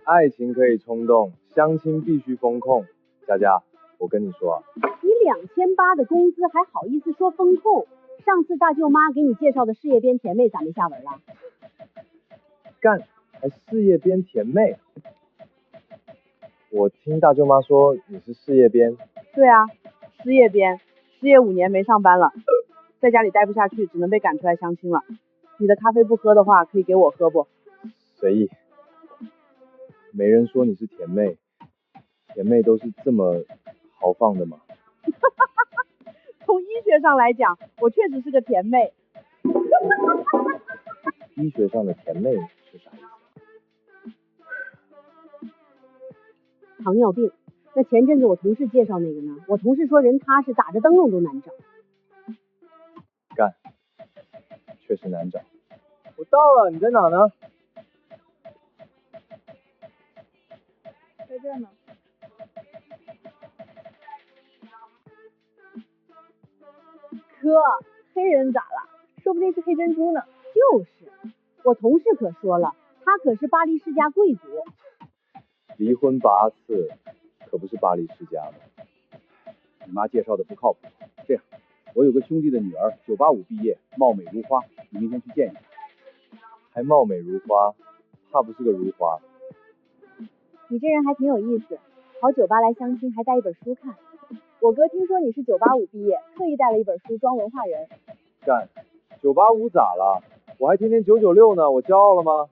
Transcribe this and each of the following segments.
爱情可以冲动，相亲必须风控。佳佳，我跟你说啊，你2800的工资还好意思说风控？上次大舅妈给你介绍的事业编甜妹咋没下文了？干，还事业编甜妹？我听大舅妈说你是事业编。对啊，失业编，失业5年没上班了，在家里待不下去，只能被赶出来相亲了。你的咖啡不喝的话，可以给我喝不？随意。没人说你是甜妹，甜妹都是这么豪放的吗？从医学上来讲，我确实是个甜妹。医学上的甜妹是啥意思？糖尿病。那前阵子我同事介绍那个呢，我同事说人踏实，打着灯笼都难找。干，确实难找。我到了，你在哪呢？在这呢。哥，黑人咋了？说不定是黑珍珠呢。就是，我同事可说了，他可是巴黎世家贵族。离婚8次，可不是巴黎世家的。你妈介绍的不靠谱。这样，我有个兄弟的女儿，985毕业，貌美如花，你明天去见一下。还貌美如花，怕不是个如花。你这人还挺有意思，跑酒吧来相亲还带一本书看。我哥听说你是985毕业，特意带了一本书装文化人。干，985咋了？我还天天996呢，我骄傲了吗？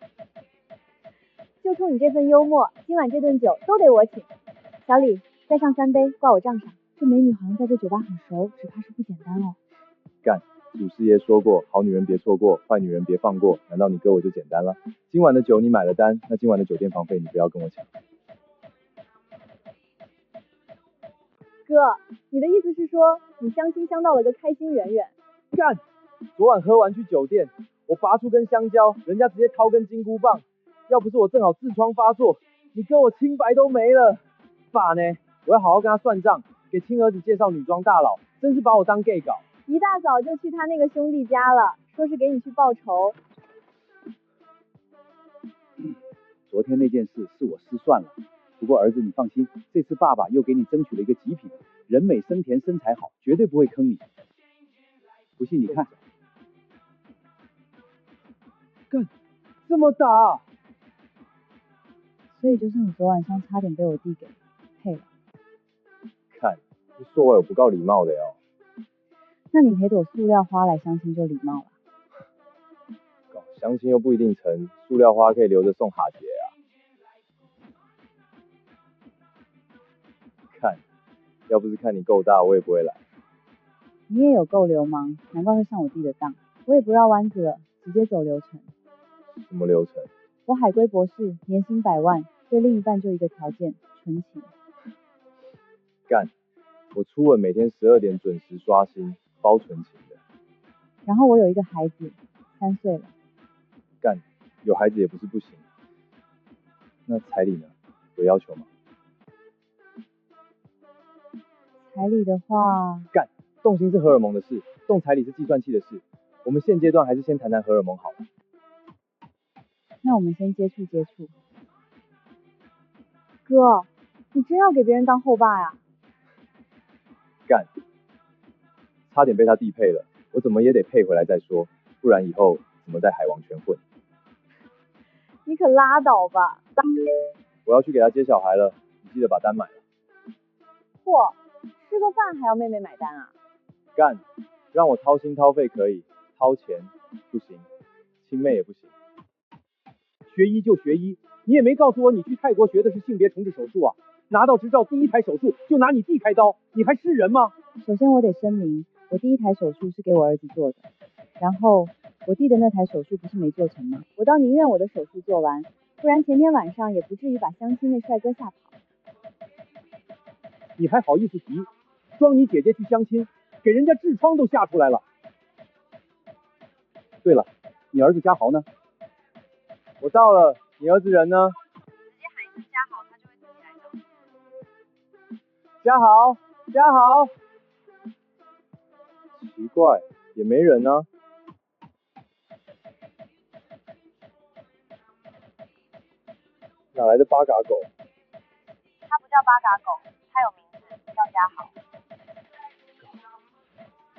就冲你这份幽默，今晚这顿酒都得我请。小李，再上3杯，挂我账上。这美女好像在这酒吧很熟，只怕是不简单哦。干，祖师爷说过，好女人别错过，坏女人别放过。难道你哥我就简单了？今晚的酒你买了单，那今晚的酒店房费你不要跟我抢。哥，你的意思是说你相亲相到了个开心圆圆？干，昨晚喝完去酒店，我拔出根香蕉，人家直接掏根金箍棒。要不是我正好痔疮发作，你哥我清白都没了。爸呢？我要好好跟他算账，给亲儿子介绍女装大佬，真是把我当 gay 搞。一大早就去他那个兄弟家了，说是给你去报仇。昨天那件事是我失算了，不过儿子你放心，这次爸爸又给你争取了一个极品，人美声甜身材好，绝对不会坑你。不信你看。干，这么大！所以就是你昨晚上差点被我弟给配了。看，你说我有不够礼貌的哟。那你赔朵塑料花来相亲就礼貌了。搞相亲又不一定成，塑料花可以留着送哈杰啊。看，要不是看你够大，我也不会来。你也有够流氓，难怪会上我弟的当。我也不绕弯子了，直接走流程。什么流程？我海归博士，年薪100万，对另一半就一个条件，纯情。干，我初吻每天12点准时刷新，包纯情的。然后我有一个孩子，3岁了。干，有孩子也不是不行。那彩礼呢？有要求吗？彩礼的话，干，动心是荷尔蒙的事，动彩礼是计算器的事。我们现阶段还是先谈谈荷尔蒙好了。那我们先接触接触。哥，你真要给别人当后爸呀？干，差点被他弟配了，我怎么也得配回来再说，不然以后怎么在海王圈混？你可拉倒吧！我要去给他接小孩了，你记得把单买了。嚯，吃个饭还要妹妹买单啊？干，让我掏心掏肺可以，掏钱不行，亲妹也不行。学医就学医，你也没告诉我你去泰国学的是性别重置手术啊！拿到执照第1台手术就拿你弟开刀，你还是人吗？首先我得声明，我第1台手术是给我儿子做的，然后我弟的那台手术不是没做成吗？我倒宁愿我的手术做完，不然前天晚上也不至于把相亲那帅哥吓跑。你还好意思提？装你姐姐去相亲，给人家痔疮都吓出来了。对了，你儿子嘉豪呢？我到了，你儿子人呢？直接喊一声嘉豪，他就会自己来找你。嘉豪，嘉豪。奇怪，也没人呢。哪来的八嘎狗？它不叫八嘎狗，它有名字，叫嘉豪。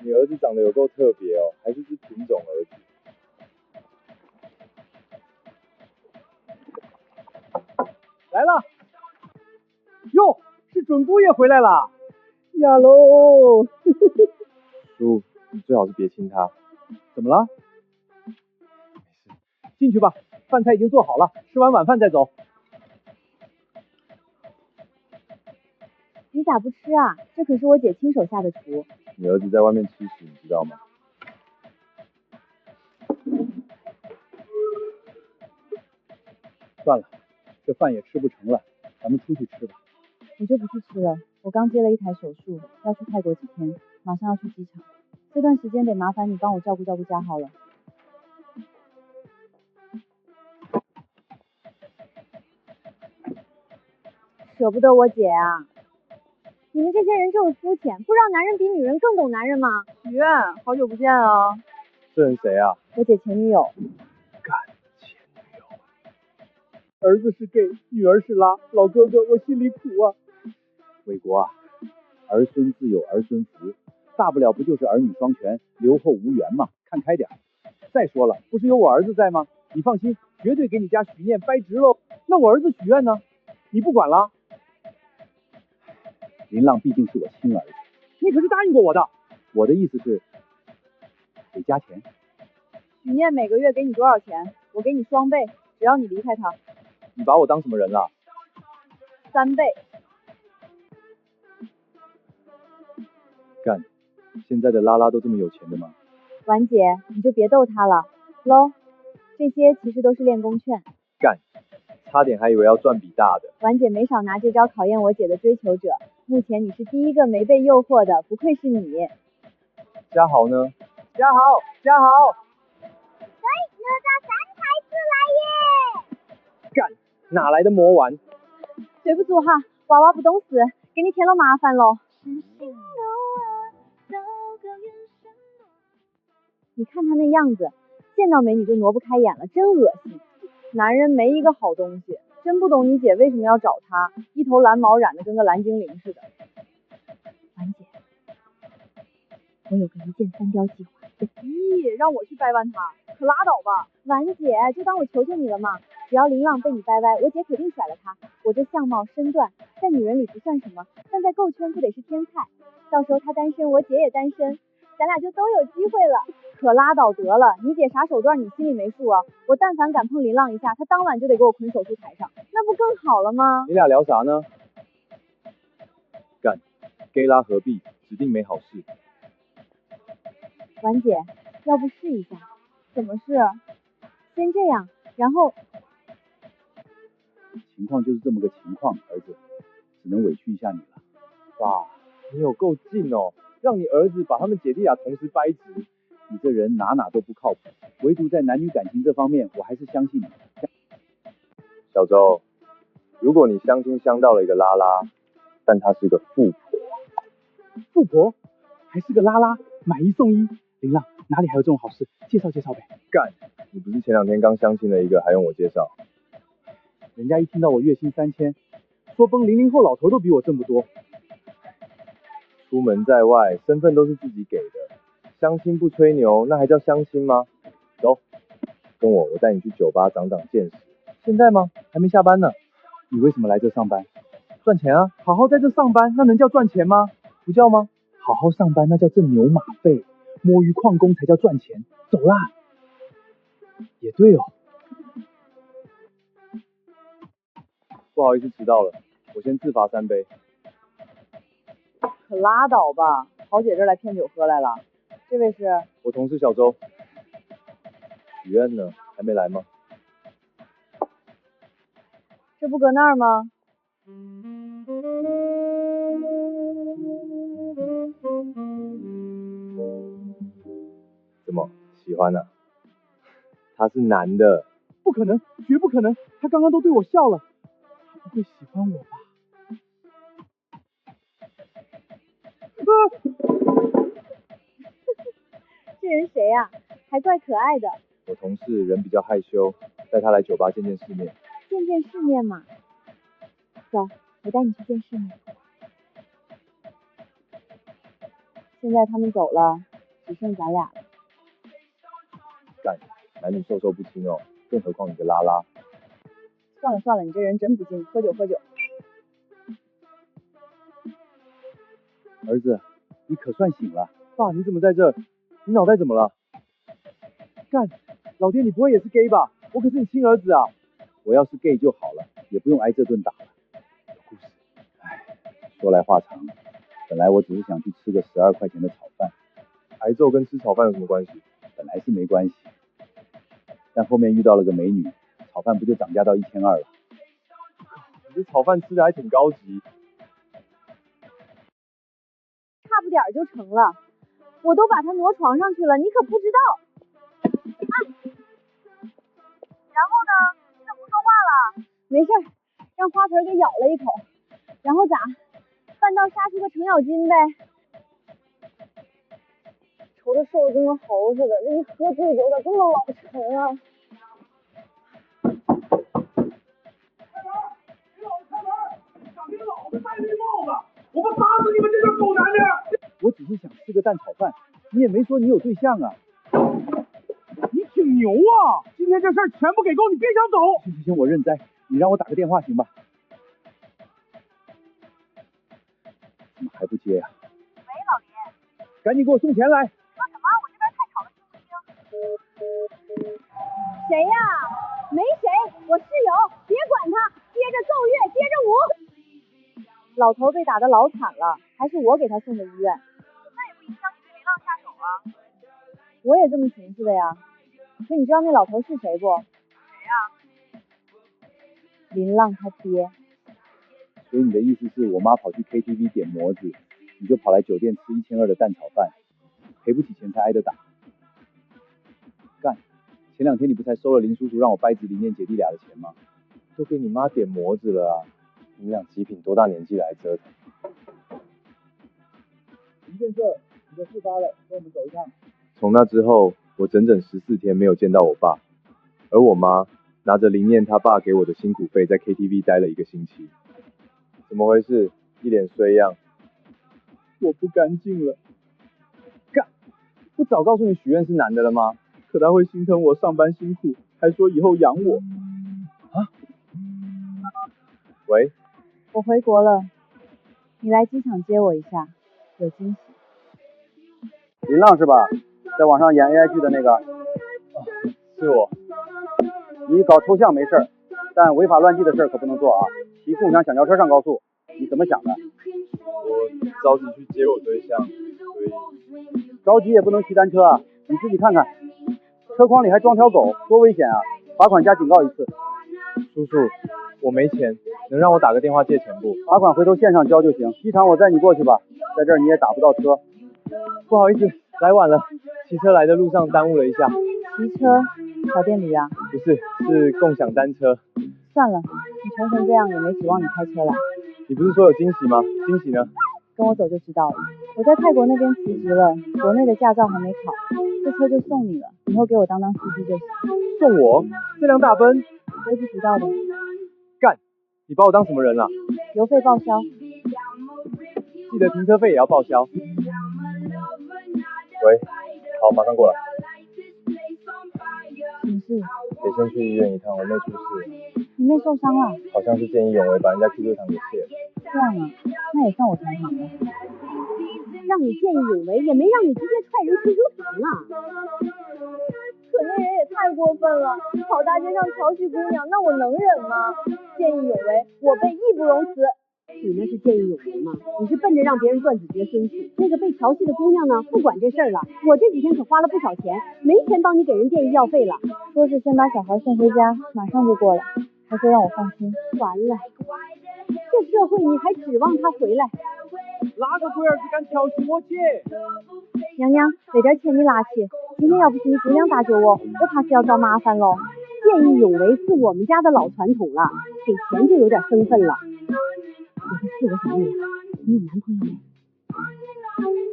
你儿子长得有够特别哦，还是只品种儿子。来了，哟，是准姑爷回来啦！呀喽，叔，你最好是别亲他。怎么了？没事，进去吧，饭菜已经做好了，吃完晚饭再走。你咋不吃啊？这可是我姐亲手下的厨。你儿子在外面吃屎，你知道吗？算了，这饭也吃不成了，咱们出去吃吧。我就不去吃了，我刚接了一台手术，要去泰国几天，马上要去机场。这段时间得麻烦你帮我照顾照顾嘉豪了。舍不得我姐啊！你们这些人就是肤浅，不知道男人比女人更懂男人吗？许愿，好久不见啊！这人谁啊？我姐前女友。干，前女友。儿子是 gay， 女儿是拉，老哥哥我心里苦啊。伟国啊，儿孙自有儿孙福，大不了不就是儿女双全，留后无缘嘛，看开点。再说了，不是有我儿子在吗？你放心，绝对给你家许愿掰直喽。那我儿子许愿呢？你不管了？林浪毕竟是我亲儿子，你可是答应过我的。我的意思是得加钱。许念每个月给你多少钱？我给你双倍，只要你离开他。你把我当什么人了？3倍。干，现在的拉拉都这么有钱的吗？婉姐，你就别逗他了喽，这些其实都是练功券。干，差点还以为要赚笔大的。婉姐没少拿这招考验我姐的追求者，目前你是第一个没被诱惑的，不愧是你。嘉豪呢？嘉豪，嘉豪。哪吒3台字来耶！干，哪来的魔丸？对不住哈，娃娃不懂事，给你添了麻烦喽。你看他那样子，见到美女就挪不开眼了，真恶心。男人没一个好东西，真不懂你姐为什么要找他，一头蓝毛染得跟个蓝精灵似的。婉姐，我有个一箭三雕计划。咦，让我去掰弯他，可拉倒吧。婉姐，就当我求求你了嘛，只要林浪被你掰歪，我姐铁定甩了他。我这相貌身段在女人里不算什么，但在够圈不得是天菜。到时候他单身，我姐也单身，咱俩就都有机会了。可拉倒得了，你姐啥手段你心里没数啊？我但凡敢碰林浪一下，他当晚就得给我捆手术台上，那不更好了吗？你俩聊啥呢？干，gay 拉何必，指定没好事。婉姐，要不试一下？怎么试？先这样，然后情况就是这么个情况，儿子，只能委屈一下你了。爸，你有够劲哦，让你儿子把他们姐弟俩同时掰直。你这人哪都不靠谱，唯独在男女感情这方面，我还是相信你。小周，如果你相亲相到了一个拉拉，但她是个富婆，富婆还是个拉拉，买1送1，林浪哪里还有这种好事？介绍介绍呗。干，你不是前2天刚相亲了一个，还用我介绍？人家一听到我月薪3000，说崩00后老头都比我挣不多。出门在外，身份都是自己给的，相亲不吹牛，那还叫相亲吗？走，跟我带你去酒吧长长见识。现在吗？还没下班呢。你为什么来这上班？赚钱啊！好好在这上班，那能叫赚钱吗？不叫吗？好好上班那叫挣牛马费，摸鱼旷工才叫赚钱。走啦。也对哦。不好意思迟到了，我先自罚3杯。可拉倒吧，豪姐这儿来骗酒喝来了。这位是？我同事小周。许愿呢？还没来吗？这不搁那儿吗？怎么喜欢啊？他是男的。不可能，绝不可能！他刚刚都对我笑了，他不会喜欢我吧？这人谁呀？还怪可爱的。我同事人比较害羞，带他来酒吧见见世面。见见世面嘛。走，我带你去见世面。现在他们走了，只剩咱俩了。干，男女授受不亲哦，更何况你个拉拉。算了算了，你这人真不敬，喝酒喝酒。儿子，你可算醒了。爸，你怎么在这儿？你脑袋怎么了？干，老爹，你不会也是 gay 吧？我可是你亲儿子啊！我要是 gay 就好了，也不用挨这顿打了。故事，唉，说来话长。本来我只是想去吃个12块钱的炒饭，挨揍跟吃炒饭有什么关系？本来是没关系，但后面遇到了个美女，炒饭不就涨价到1200了？你这炒饭吃的还挺高级。差不点就成了，我都把它挪床上去了，你可不知道。啊！然后呢？你怎么不说话了？没事，让花盆给咬了一口。然后咋？半道杀出个程咬金呗。愁的瘦的跟个猴似的，这一喝醉酒咋这么老沉啊？我们打死你们这对狗男人！我只是想吃个蛋炒饭，你也没说你有对象啊。你挺牛啊！今天这事儿全部给够，你别想走。行，我认栽，你让我打个电话行吧？怎么还不接呀？喂，老爷。赶紧给我送钱来！说什么？我这边太吵了，听不清。谁呀？没谁，我室友，别管他，接着奏乐，接着舞。老头被打得老惨了，还是我给他送的医院。那也不影响你对林浪下手啊。我也这么寻思的呀。可你知道那老头是谁不？谁呀？林浪他爹。所以你的意思是我妈跑去 KTV 点模子，你就跑来酒店吃1200的蛋炒饭，赔不起钱才挨着打。干，前2天你不才收了林叔叔让我掰直林念姐弟俩的钱吗？都给你妈点模子了啊！你们俩极品多大年纪了还折腾？林建设，你的事发了，跟我们走一趟。从那之后，我整整14天没有见到我爸，而我妈拿着林念他爸给我的辛苦费，在 KTV 待了1个星期。怎么回事？一脸衰样。我不干净了，干！不早告诉你许愿是男的了吗？可他会心疼我上班辛苦，还说以后养我。啊？喂？我回国了，你来机场接我一下，有惊喜。林浪是吧？在网上演 AI 剧的那个。是我。你搞抽象没事，但违法乱纪的事可不能做啊！骑共享小轿车上高速，你怎么想的？我着急去接我对象，所以着急也不能骑单车啊！你自己看看，车筐里还装条狗，多危险啊！罚款加警告1次。叔叔，我没钱，能让我打个电话借钱不？罚款回头线上交就行。机场我载你过去吧，在这儿你也打不到车。不好意思，来晚了，骑车来的路上耽误了一下。骑车？小电驴啊？不是，是共享单车。算了，你穷成这样也没指望你开车来。你不是说有惊喜吗？惊喜呢？跟我走就知道了。我在泰国那边辞职了，国内的驾照还没考，这车就送你了，以后给我当司机就行。送我？这辆大奔？微不足道的。干！你把我当什么人啊？油费报销。记得停车费也要报销。喂，好，马上过来。什么事？得先去医院一趟，我妹出事。你妹受伤了？好像是见义勇为，把人家 QQ 糖给卸了。这样啊，那也算我同行了。让你见义勇为，也没让你直接踹人 QQ 糖啊！可那人也太过分了，跑大街上调戏姑娘，那我能忍吗？见义勇为，我辈义不容辞。你那是见义勇为吗？你是奔着让别人断子绝孙去。那个被调戏的姑娘呢，不管这事儿了。我这几天可花了不少钱，没钱帮你给人垫医药费了。说是先把小孩送回家，马上就过来，还说让我放心。完了，这社会你还指望他回来？哪个龟儿子敢调戏我姐？娘娘，那点钱你拿起，今天要不是你姑娘搭救我怕是要遭麻烦喽。见义勇为是我们家的老传统了，给钱就有点生分了。有个事我想问你，你有男朋友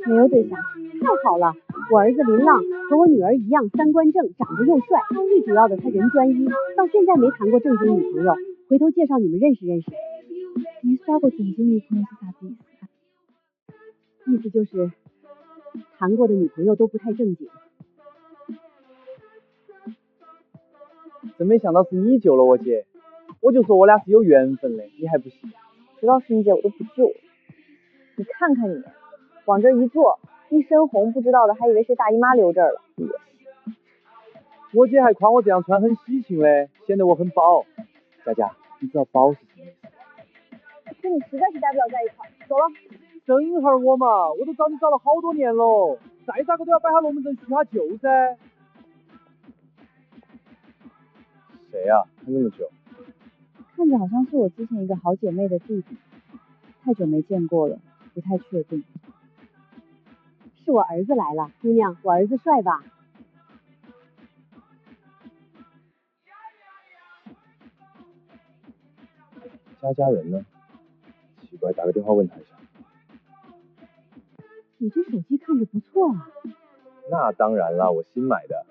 没？没有对象。太好了，我儿子林浪和我女儿一样，三观正，长得又帅，最主要的他人专一，到现在没谈过正经女朋友。回头介绍你们认识认识。没刷过准经女朋友是啥子意思啊？意思就是谈过的女朋友都不太正经。真没想到是你救了我姐，我就说我俩是有缘分的，你还不信？知道是你姐我都不救。你看看你，往这一坐，一身红，不知道的还以为是大姨妈留这儿了。我姐还夸我这样穿很喜庆嘞，显得我很包。佳佳，你知道包是什么意思？跟你实在是待不了在一块儿，走了。等会儿我嘛，我都找你找了好多年喽，再咋个都要摆下龙门阵叙下旧噻。谁呀、看这么久？看着好像是我之前一个好姐妹的弟弟，太久没见过了，不太确定。是我儿子来了，姑娘，我儿子帅吧？佳佳人呢？奇怪，打个电话问他一下。你这手机看着不错啊，那当然啦，我新买的。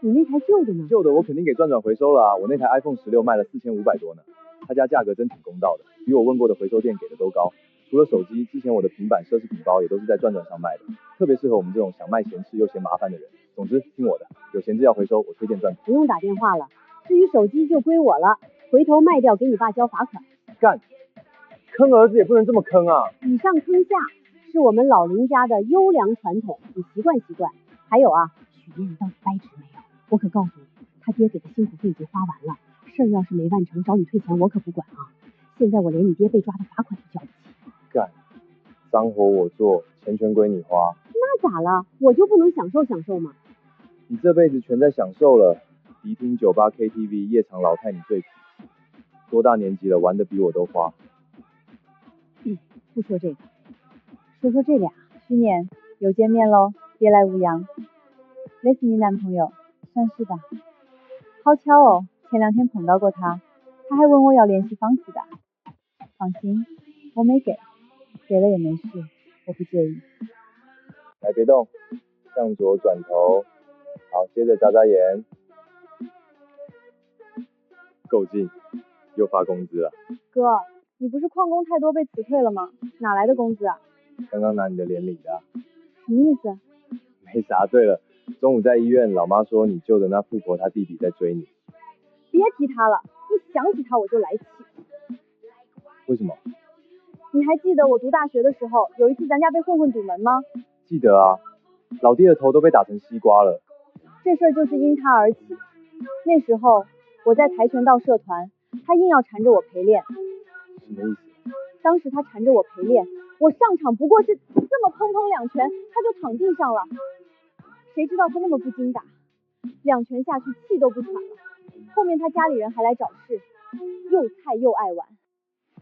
你那台旧的呢？旧的我肯定给转转回收了啊，我那台 iPhone 16卖了4500多呢。他家价格真挺公道的，比我问过的回收店给的都高。除了手机，之前我的平板、奢侈品包也都是在转转上卖的，特别适合我们这种想卖闲吃又嫌麻烦的人。总之，听我的，有闲置要回收，我推荐转转。不用打电话了，至于手机就归我了，回头卖掉给你爸交罚款。干，坑儿子也不能这么坑啊！以上坑下是我们老林家的优良传统，你习惯习惯。还有啊，许愿你到底掰直没有？我可告诉你，他爹给的辛苦费已经花完了，事儿要是没办成，找你退钱我可不管啊！现在我连你爹被抓的罚款都交不起。干，脏活我做，钱全归你花。那咋了？我就不能享受享受吗？你这辈子全在享受了，迪厅、酒吧、KTV、夜场老太你最皮。多大年纪了，玩的比我都花。不说这个，说说这俩，去年有见面喽，别来无恙。那是你男朋友，算是吧。好巧哦，前2天碰到过他，他还问我要联系方式的。放心，我没给，给了也没事，我不介意。来，别动，向左转头，好，接着眨眨眼，够劲，又发工资了。哥，你不是旷工太多被辞退了吗？哪来的工资啊？刚刚拿你的脸领的。什么意思？没啥。对了，中午在医院，老妈说你救的那富婆她弟弟在追你。别提他了，一想起他我就来气。为什么？你还记得我读大学的时候，有一次咱家被混混堵门吗？记得啊，老爹的头都被打成西瓜了。这事儿就是因他而起。那时候我在跆拳道社团，他硬要缠着我陪练。什么意思？当时他缠着我陪练，我上场不过是这么砰砰2拳，他就躺地上了。谁知道他那么不经打，2拳下去气都不喘了。后面他家里人还来找事，又菜又爱玩。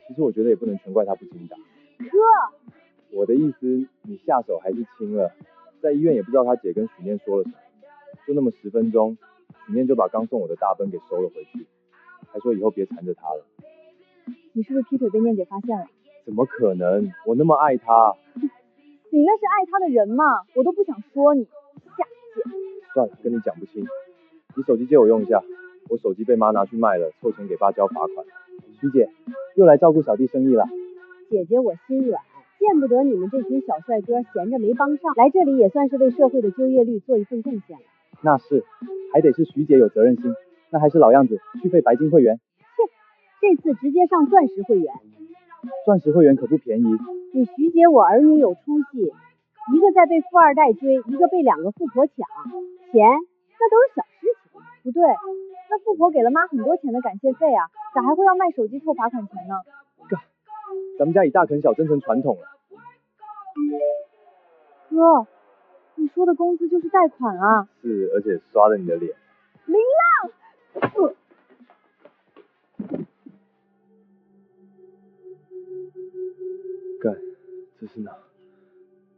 其实我觉得也不能全怪他不经打。哥，我的意思，你下手还是轻了。在医院也不知道他姐跟许念说了什么，就那么10分钟，许念就把刚送我的大奔给收了回去，还说以后别缠着他了。你是不是劈腿被念姐发现了？怎么可能？我那么爱他。你那是爱他的人嘛，我都不想说你。下贱。算了，跟你讲不清。你手机借我用一下，我手机被妈拿去卖了，凑钱给爸交罚款。徐姐，又来照顾小弟生意了。姐姐我心软，见不得你们这群小帅哥闲着没帮上，来这里也算是为社会的就业率做一份贡献了。那是，还得是徐姐有责任心。那还是老样子，续费白金会员。这次直接上钻石会员。钻石会员可不便宜。你徐姐我儿女有出息，一个在被富二代追，一个被2个富婆抢，钱那都是小事情。不对，那富婆给了妈很多钱的感谢费啊，咋还会要卖手机凑罚款钱呢？咱们家以大啃小真成传统了。哥，你说的工资就是贷款啊？是，而且刷了你的脸。林浪。干，这是哪？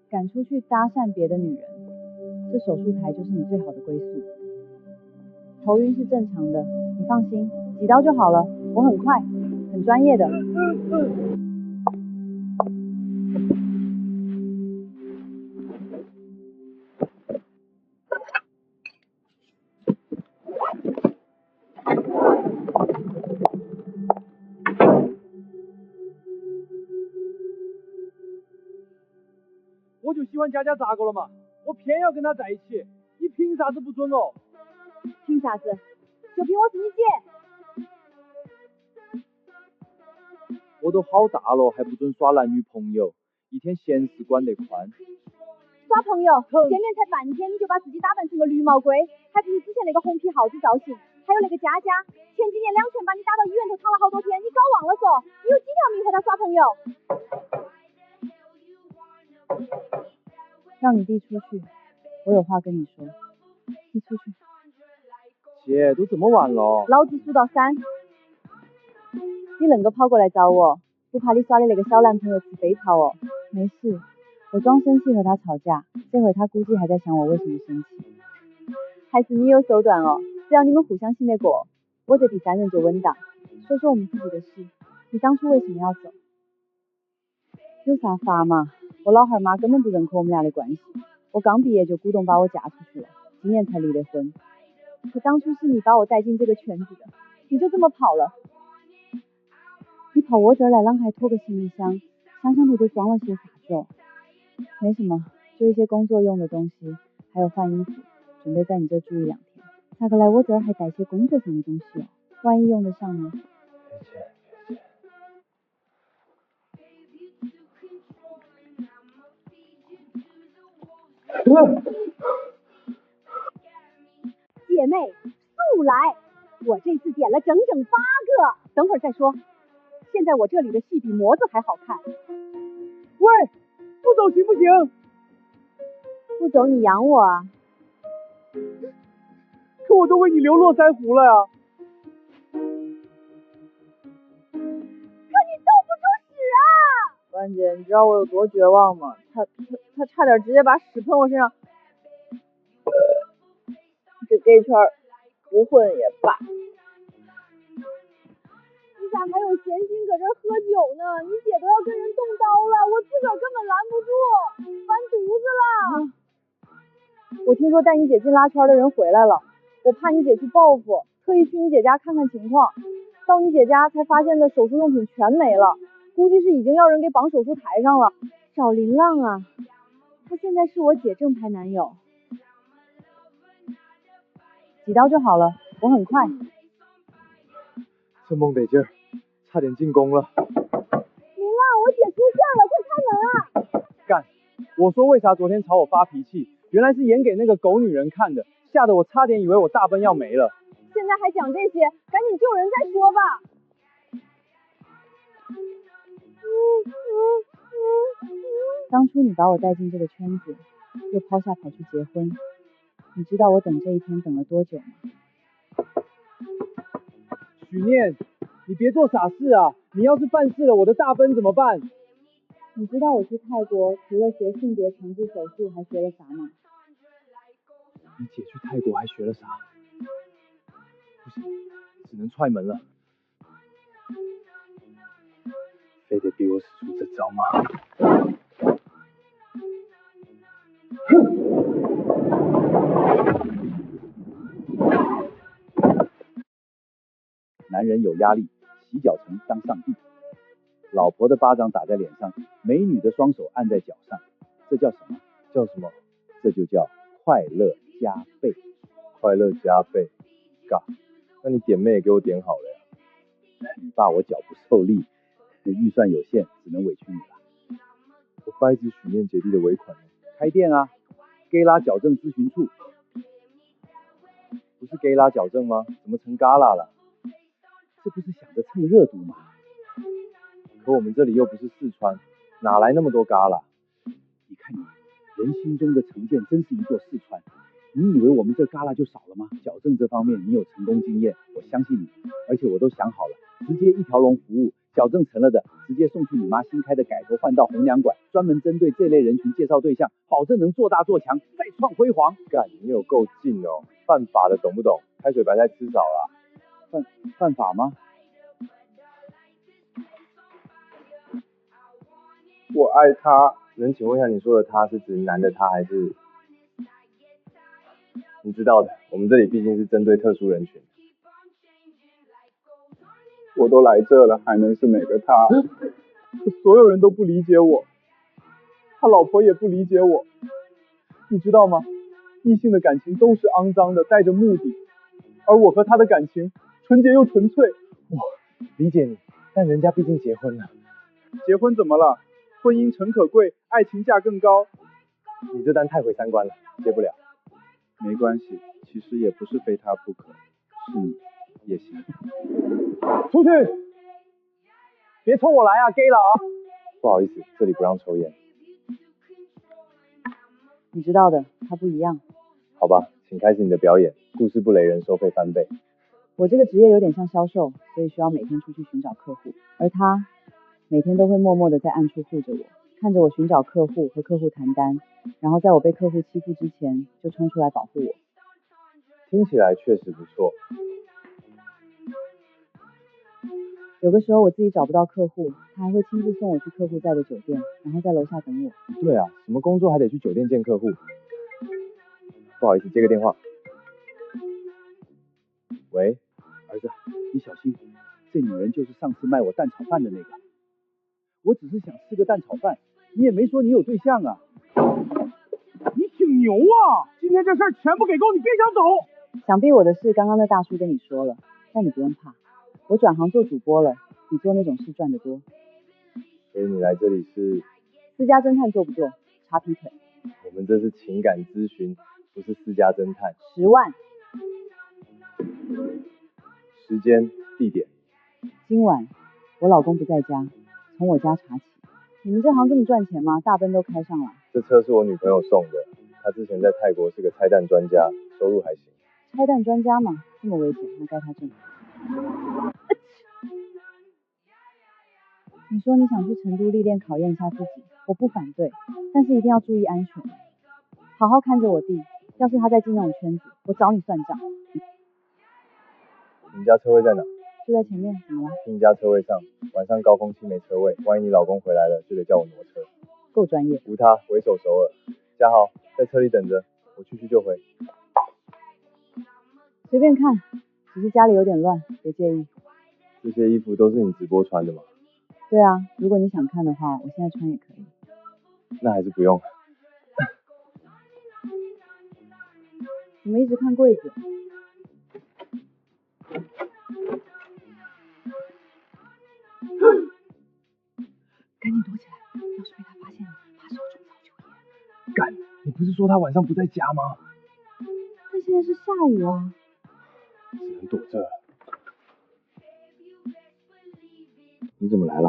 敢出去搭讪别的女人，这手术台就是你最好的归宿。头晕是正常的，你放心，几刀就好了，我很快，很专业的。就喜欢佳佳咋个了嘛？我偏要跟她在一起，你凭啥子不准哦？凭啥子？就凭我是你姐。我都好大了，还不准耍男女朋友，一天闲事管得宽。耍朋友，见面才半天你就把自己打扮成个绿毛龟，还不如之前那个红皮耗子造型。还有那个佳佳，前几年2拳把你打到医院头躺了好多天，你搞忘了嗦？你有几条命和他耍朋友？让你弟出去，我有话跟你说。你出去。姐，都这么晚了。老子数到3。你恁个跑过来找我，不怕你耍的那个小男朋友吃飞操哦？没事，我装生气和他吵架，这会儿他估计还在想我为什么生气。还是你有手段哦，只要你们互相信得过，我这第3人就稳当。说说我们自己的事，你当初为什么要走？有啥法嘛？我老汉妈根本不认可我们俩的关系，我刚毕业就鼓动把我嫁出去了，今年才离的婚。可当初是你把我带进这个圈子的，你就这么跑了？你跑我这儿来啷还拖个行李箱，想想都装了些啥子哦？没什么，就一些工作用的东西，还有换衣服，准备在你这住1-2天。咋个来我这儿还带些工作上的东西哦？万一用得上呢？姐妹，速来！我这次点了整整8个，等会儿再说。现在我这里的戏比模子还好看。喂，不走行不行？不走你养我啊！可我都为你留络腮胡了呀！可你动不出屎啊！万姐，你知道我有多绝望吗？他差点直接把屎喷我身上。这 gay 圈不混也罢。你咋还有闲心搁这儿喝酒呢？你姐都要跟人动刀了，我自个儿根本拦不住，完犊子了！我听说带你姐进拉圈的人回来了，我怕你姐去报复，特意去你姐家看看情况。到你姐家才发现的手术用品全没了，估计是已经要人给绑手术台上了。找林浪啊，他现在是我姐正牌男友。几刀就好了，我很快。这梦得劲儿，差点进宫了。林浪，我姐出事了，快开门啊！干！我说为啥昨天朝我发脾气，原来是演给那个狗女人看的，吓得我差点以为我大奔要没了。现在还讲这些，赶紧救人再说吧。当初你把我带进这个圈子，又抛下跑去结婚，你知道我等这一天等了多久吗？许念，你别做傻事啊！你要是犯事了，我的大奔怎么办？你知道我去泰国除了学性别重置手术，还学了啥吗？你姐去泰国还学了啥？不行，只能踹门了。非得逼我使出这招吗？男人有压力，洗脚城当上帝。老婆的巴掌打在脸上，美女的双手按在脚上，这叫什么？叫什么？这就叫快乐加倍。快乐加倍，嘎，那你点妹也给我点好了呀。你爸我脚不受力，预算有限，只能委屈你了。我掰直许念姐弟的尾款呢。开店啊 ，gay 拉矫正咨询处。不是 gay 拉矫正吗？怎么成旮旯了？这不是想着蹭热度吗？可我们这里又不是四川，哪来那么多旮旯？你看你，人心中的成见真是一座四川。你以为我们这旮旯就少了吗？矫正这方面你有成功经验，我相信你。而且我都想好了，直接一条龙服务，矫正成了的直接送去你妈新开的改头换道红娘馆，专门针对这类人群介绍对象，保证能做大做强，再创辉煌。干，你有够劲哦！犯法的懂不懂？开水白菜吃少了。犯法吗？我爱他。能请问一下，你说的他是指男的他还是？你知道的，我们这里毕竟是针对特殊人群。我都来这了，还能是哪个他？所有人都不理解我。他老婆也不理解我。你知道吗？异性的感情都是肮脏的，带着目的，而我和他的感情纯洁又纯粹。我理解你，但人家毕竟结婚了。结婚怎么了？婚姻诚可贵，爱情价更高。你这单太毁三观了，接不了。没关系，其实也不是非他不可，是你也行。出去！别冲我来啊 ，gay 佬！不好意思，这里不让抽烟。你知道的，他不一样。好吧，请开始你的表演，故事不雷人，收费翻倍。我这个职业有点像销售，所以需要每天出去寻找客户，而他每天都会默默的在暗处护着我，看着我寻找客户和客户谈单，然后在我被客户欺负之前就冲出来保护我。听起来确实不错。有个时候我自己找不到客户，他还会亲自送我去客户在的酒店，然后在楼下等我。对啊，什么工作还得去酒店见客户？不好意思，接个电话。喂，儿子，你小心，这女人就是上次卖我蛋炒饭的那个。我只是想吃个蛋炒饭，你也没说你有对象啊。你挺牛啊！今天这事儿全部给够，你别想走。想必我的事刚刚那大叔跟你说了，但你不用怕，我转行做主播了，比做那种事赚得多。所以你来这里是？私家侦探做不做？查劈腿。我们这是情感咨询，不是私家侦探。10万。时间、地点。今晚我老公不在家，从我家查起。你们这行这么赚钱吗？大奔都开上了。这车是我女朋友送的，她之前在泰国是个拆弹专家，收入还行。拆弹专家嘛，这么危险，那该他挣。你说你想去成都历练考验一下自己，我不反对，但是一定要注意安全。好好看着我弟，要是他再进那种圈子，我找你算账。你们家车位在哪？就在前面，怎么了？去你家车位上，晚上高峰期没车位，万一你老公回来了，就得叫我挪车。够专业。无他，为首首尔。嘉豪，在车里等着，我去就回。随便看，只是家里有点乱，别介意。这些衣服都是你直播穿的吗？对啊，如果你想看的话，我现在穿也可以。那还是不用了。怎么一直看柜子？赶紧躲起来，要是被他发现，怕是要重操旧业。干，你不是说他晚上不在家吗？但现在是下午啊。只能躲这。你怎么来了？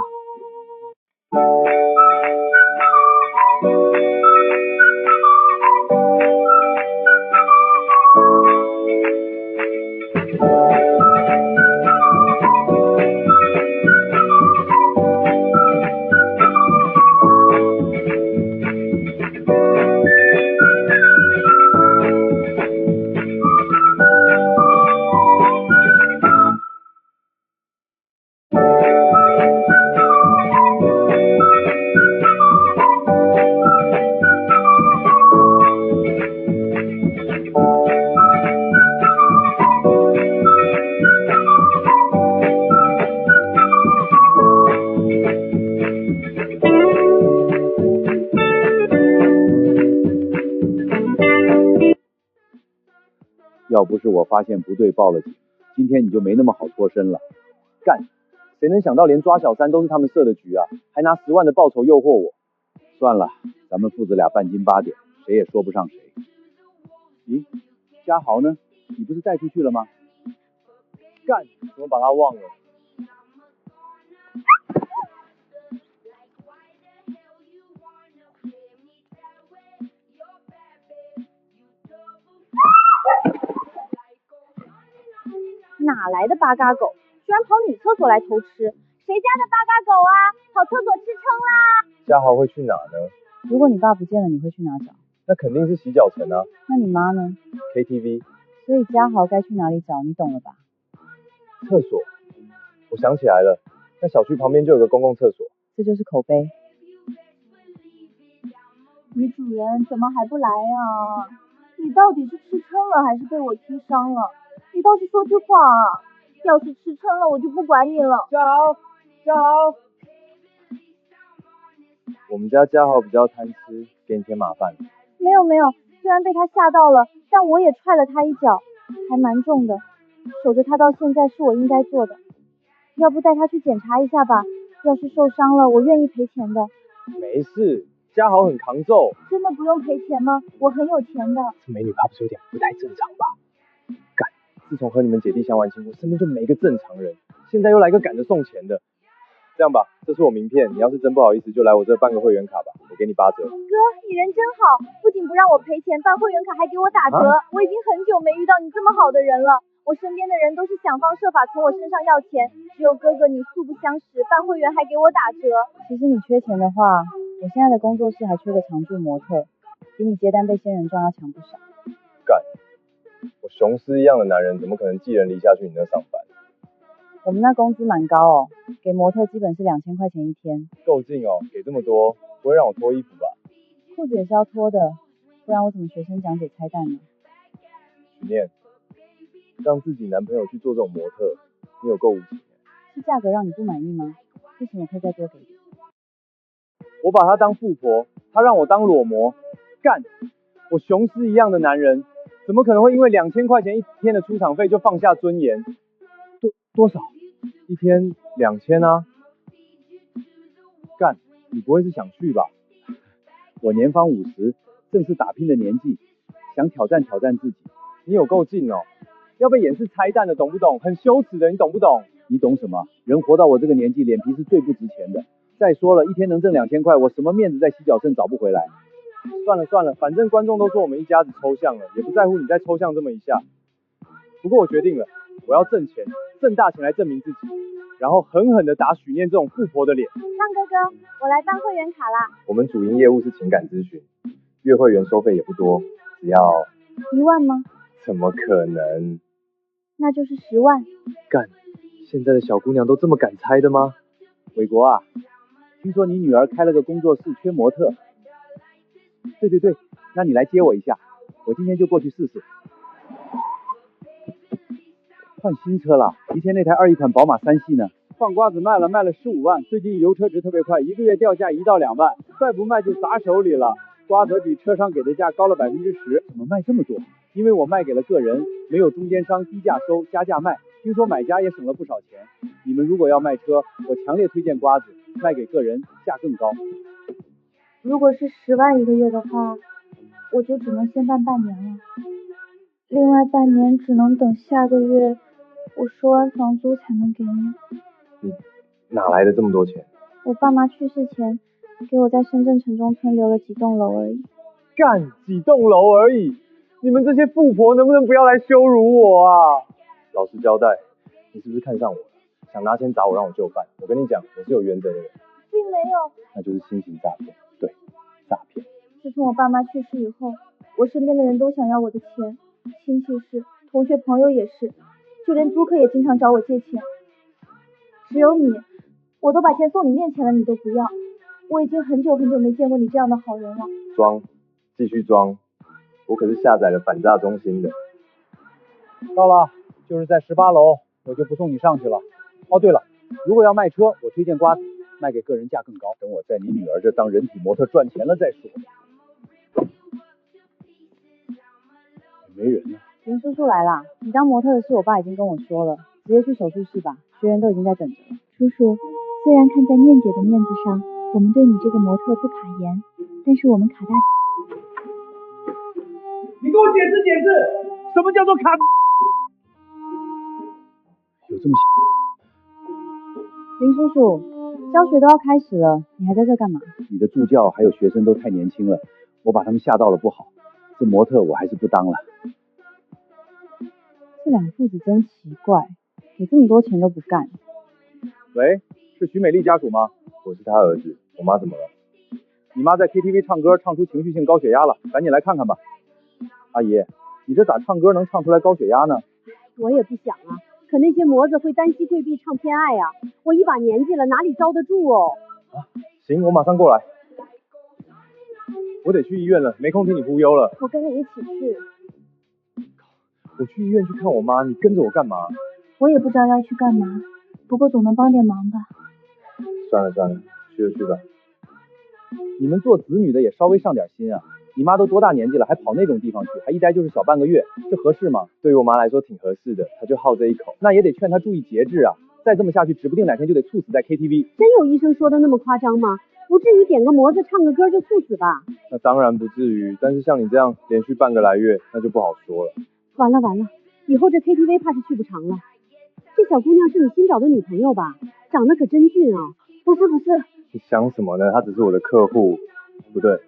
要不是我发现不对报了警，今天你就没那么好脱身了。干，谁能想到连抓小三都是他们设的局啊？还拿10万的报酬诱惑我。算了，咱们父子俩半斤八两，谁也说不上谁。咦，嘉豪呢？你不是带出去了吗？干，怎么把他忘了？哪来的八嘎狗，居然跑女厕所来偷吃？谁家的八嘎狗啊？跑厕所吃撑啦！嘉豪会去哪呢？如果你爸不见了，你会去哪找？那肯定是洗脚城啊。那你妈呢？ KTV。所以嘉豪该去哪里找，你懂了吧？厕所。我想起来了，那小区旁边就有个公共厕所。这就是口碑。女主人怎么还不来啊？你到底是吃撑了还是被我踢伤了？你倒是说句话啊！要是吃撑了，我就不管你了。嘉豪，嘉豪，我们家嘉豪比较贪吃，给你添麻烦了。没有没有，虽然被他吓到了，但我也踹了他一脚，还蛮重的。守着他到现在是我应该做的。要不带他去检查一下吧？要是受伤了，我愿意赔钱的。没事，嘉豪很扛揍。真的不用赔钱吗？我很有钱的。这美女怕不是有点不太正常吧？干，自从和你们姐弟相完亲，我身边就没个正常人，现在又来个赶着送钱的。这样吧，这是我名片，你要是真不好意思，就来我这办个会员卡吧，我给你8折。哥，你人真好，不仅不让我赔钱，办会员卡还给我打折。我已经很久没遇到你这么好的人了。我身边的人都是想方设法从我身上要钱，只有哥哥你素不相识，办会员还给我打折。其实你缺钱的话，我现在的工作室还缺个常驻模特，比你接单被仙人撞要强不少。干，我雄狮一样的男人，怎么可能寄人篱下去你那上班？我们那工资蛮高哦，给模特基本是2000块钱一天。够劲哦，给这么多，不会让我脱衣服吧？裤子也是要脱的，不然我怎么学生讲解拆弹呢？许念，让自己男朋友去做这种模特，你有够无情。是价格让你不满意吗？不行，我可以再多给点。我把她当富婆，她让我当裸模，干！我雄狮一样的男人，怎么可能会因为2000块钱一天的出场费就放下尊严？多少？一天2000啊！干，你不会是想去吧？我年方50，正是打拼的年纪，想挑战挑战自己。你有够劲哦！要被掩饰拆弹的，懂不懂？很羞耻的，你懂不懂？你懂什么？人活到我这个年纪，脸皮是最不值钱的。再说了，一天能挣2000块，我什么面子在洗脚剩找不回来？算了算了，反正观众都说我们一家子抽象了，也不在乎你再抽象这么一下。不过我决定了，我要挣钱，挣大钱来证明自己，然后狠狠的打许念这种富婆的脸。浪哥哥，我来办会员卡啦。我们主营业务是情感咨询，月会员收费也不多，只要1万吗？怎么可能？那就是10万。干，现在的小姑娘都这么敢猜的吗？伟国啊，听说你女儿开了个工作室，缺模特。对，那你来接我一下，我今天就过去试试。换新车了，提前那台21款宝马3系呢。放瓜子卖了15万，最近油车值特别快，1个月掉价1到2万，再不卖就砸手里了。瓜子比车商给的价高了10%，怎么卖这么多？因为我卖给了个人，没有中间商，低价收，加价卖。听说买家也省了不少钱。你们如果要卖车，我强烈推荐瓜子，卖给个人价更高。如果是10万1个月的话，我就只能先办半年了，另外半年只能等下个月我收完房租才能给你。你哪来的这么多钱？我爸妈去世前给我在深圳城中村留了几栋楼而已。干，几栋楼而已，你们这些富婆能不能不要来羞辱我啊？老实交代，你是不是看上我了？想拿钱砸我让我就范？我跟你讲，我是有原则的人。并没有。那就是新型诈骗，对，诈骗。自从我爸妈去世以后，我身边的人都想要我的钱，亲戚是，同学朋友也是，就连租客也经常找我借钱。只有你，我都把钱送你面前了，你都不要。我已经很久没见过你这样的好人了。装，继续装，我可是下载了反诈中心的。到了，就是在18楼，我就不送你上去了。哦，对了，如果要卖车，我推荐瓜子，卖给个人价更高。等我在你女儿这当人体模特赚钱了再说。没人呢。林叔叔来啦，你当模特的事我爸已经跟我说了，直接去手术室吧，学员都已经在等着了。叔叔，虽然看在念姐的面子上，我们对你这个模特不卡颜，但是我们卡大。你给我解释解释，什么叫做卡？有这么林叔叔，教学都要开始了，你还在这干嘛？你的助教还有学生都太年轻了，我把他们吓到了不好，这模特我还是不当了。这两父子真奇怪，给这么多钱都不干。喂，是徐美丽家属吗？我是她儿子，我妈怎么了？你妈在 KTV 唱歌，唱出情绪性高血压了，赶紧来看看吧。阿姨，你这咋唱歌能唱出来高血压呢？我也不想啊，可那些模子会单膝跪臂唱偏爱呀，我一把年纪了，哪里招得住哦？行，我马上过来。我得去医院了，没空听你忽悠了。我跟你一起去。我去医院去看我妈，你跟着我干嘛？我也不知道要去干嘛，不过总能帮点忙吧。算了，去就去吧。你们做子女的也稍微上点心啊！你妈都多大年纪了，还跑那种地方去，还一待就是小半个月，这合适吗？对于我妈来说挺合适的，她就好这一口，那也得劝她注意节制啊！再这么下去，指不定哪天就得猝死在 KTV。真有医生说的那么夸张吗？不至于点个模子唱个歌就猝死吧？那当然不至于，但是像你这样连续半个来月，那就不好说了。完了，以后这 KTV 怕是去不成了。这小姑娘是你新找的女朋友吧？长得可真俊啊！不是，你想什么呢？她只是我的客户，不对，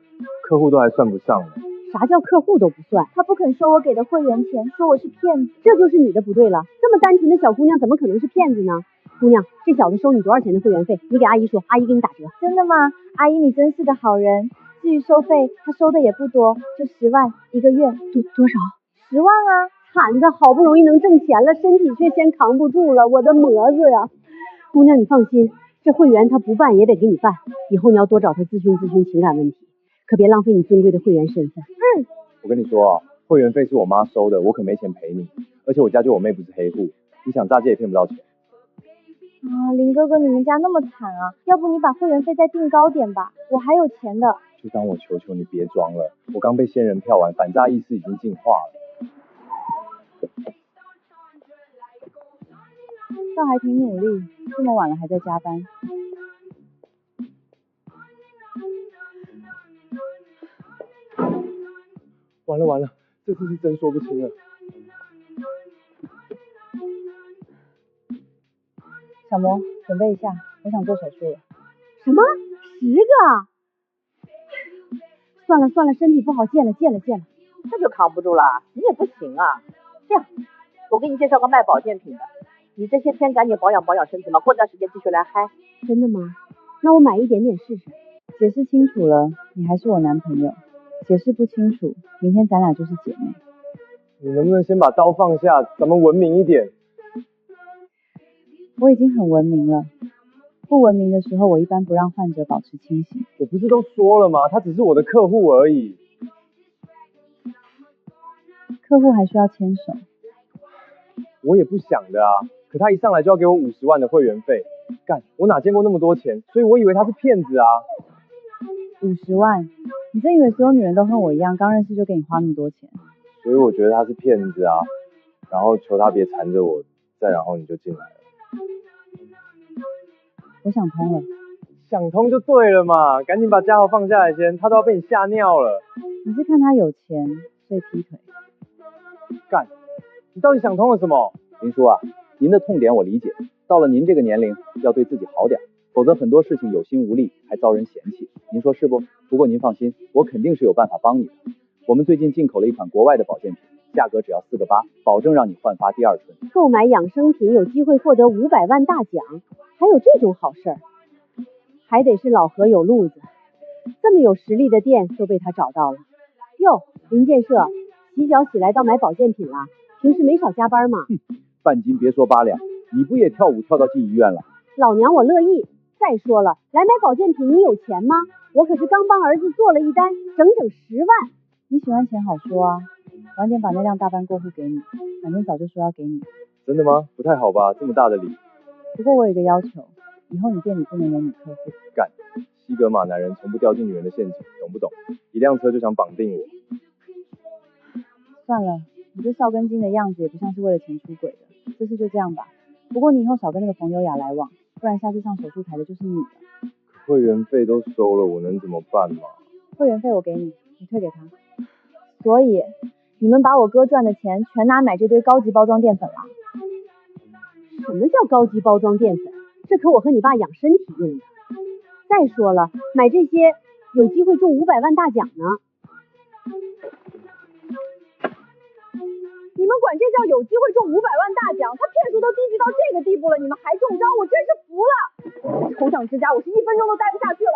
客户都还算不上呢。啥叫客户都不算？他不肯收我给的会员钱，说我是骗子，这就是你的不对了。这么单纯的小姑娘怎么可能是骗子呢？姑娘，这小子收你多少钱的会员费？你给阿姨说，阿姨给你打折。真的吗？阿姨你真是个好人。至于收费，他收的也不多，就10万一个月。多少？10万啊！惨的好不容易能挣钱了，身体却先扛不住了，我的模子呀！姑娘你放心，这会员他不办也得给你办，以后你要多找他咨询情感问题，可别浪费你尊贵的会员身份。我跟你说啊，会员费是我妈收的，我可没钱赔你，而且我家就我妹不是黑户，你想诈借也骗不到钱。啊，林哥哥，你们家那么惨啊，要不你把会员费再定高点吧，我还有钱的。就当我求求你别装了，我刚被仙人跳完，反诈意识已经进化了。倒还挺努力，这么晚了还在加班。完了，这次是真说不清了。小魔，准备一下，我想做手术了。什么？10个？算了，身体不好，戒了。这就扛不住了，你也不行啊。这样，我给你介绍个卖保健品的，你这些天赶紧保养身子嘛，过段时间继续来嗨。真的吗？那我买一点点试试。解释清楚了，你还是我男朋友；解释不清楚，明天咱俩就是姐妹。你能不能先把刀放下，咱们文明一点？我已经很文明了，不文明的时候，我一般不让患者保持清醒。我不是都说了吗？他只是我的客户而已。客户还需要牵手。我也不想的啊，可他一上来就要给我50万的会员费，干，我哪见过那么多钱，所以我以为他是骗子啊。50万？你真以为所有女人都和我一样，刚认识就给你花那么多钱？所以我觉得他是骗子啊，然后求他别缠着我，再然后你就进来了。我想通了。想通就对了嘛，赶紧把家伙放下来先，他都要被你吓尿了。你是看他有钱，所以劈腿？干，你到底想通了什么？林叔啊，您的痛点我理解，到了您这个年龄，要对自己好点，否则很多事情有心无力，还遭人嫌弃。您说是不？不过您放心，我肯定是有办法帮你的。我们最近进口了一款国外的保健品，价格只要4个8，保证让你焕发第二春。购买养生品有机会获得500万大奖，还有这种好事儿？还得是老何有路子，这么有实力的店都被他找到了。哟，林建设，洗脚洗来到买保健品了，平时没少加班吗？半斤别说8两，你不也跳舞跳到进医院了？老娘我乐意。再说了，来买保健品你有钱吗？我可是刚帮儿子做了一单，整10万。你喜欢钱好说啊，晚点把那辆大班过户给你，反正早就说要给你。真的吗？不太好吧，这么大的礼。不过我有一个要求，以后你店里不能有女客户。干，西格玛男人从不掉进女人的陷阱，懂不懂？一辆车就想绑定我。算了，你这少根筋的样子也不像是为了钱出轨的，这次就这样吧。不过你以后少跟那个冯优雅来往，不然下次上手术台的就是你了。会员费都收了，我能怎么办嘛？会员费我给你，你退给他。所以你们把我哥赚的钱全拿买这堆高级包装淀粉了？什么叫高级包装淀粉？这可我和你爸养身体用的。再说了，买这些有机会中500万大奖呢。你们管这叫有机会中500万大奖？他骗术都低级到这个地步了，你们还中招，我真是服了！这抽象之家，我是1分钟都待不下去了。